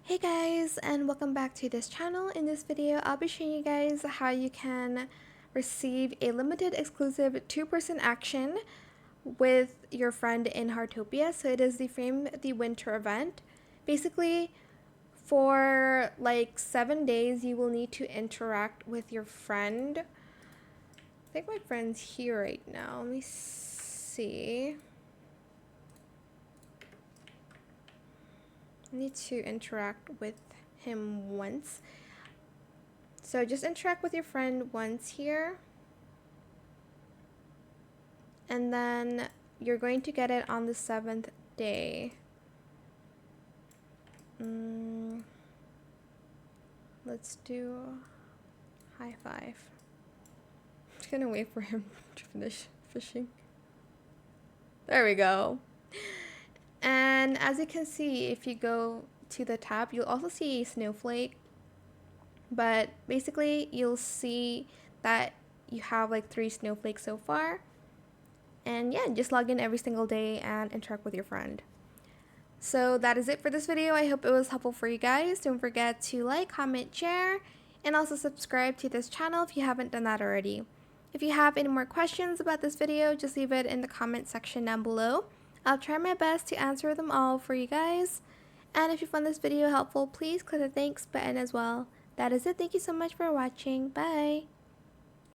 Hey guys, and welcome back to this channel. In this video, I'll be showing you guys how you can receive a limited exclusive 2% action with your friend in Heartopia. So it is the Frame the Winter event. Basically, for like 7 days, you will need to interact with your friend. I think my friend's here right now. Let me see. I need to interact with him once. So just interact with your friend once here. And then you're going to get it on the 7th day. Let's do high five. I'm just gonna wait for him to finish fishing. There we go. And as you can see, if you go to the tab, you'll also see a snowflake. But basically, you'll see that you have like 3 snowflakes so far. And yeah, just log in every single day and interact with your friend. So that is it for this video. I hope it was helpful for you guys. Don't forget to like, comment, share, and also subscribe to this channel if you haven't done that already. If you have any more questions about this video, just leave it in the comment section down below. I'll try my best to answer them all for you guys. And if you found this video helpful, please click the thanks button as well. That is it. Thank you so much for watching. Bye!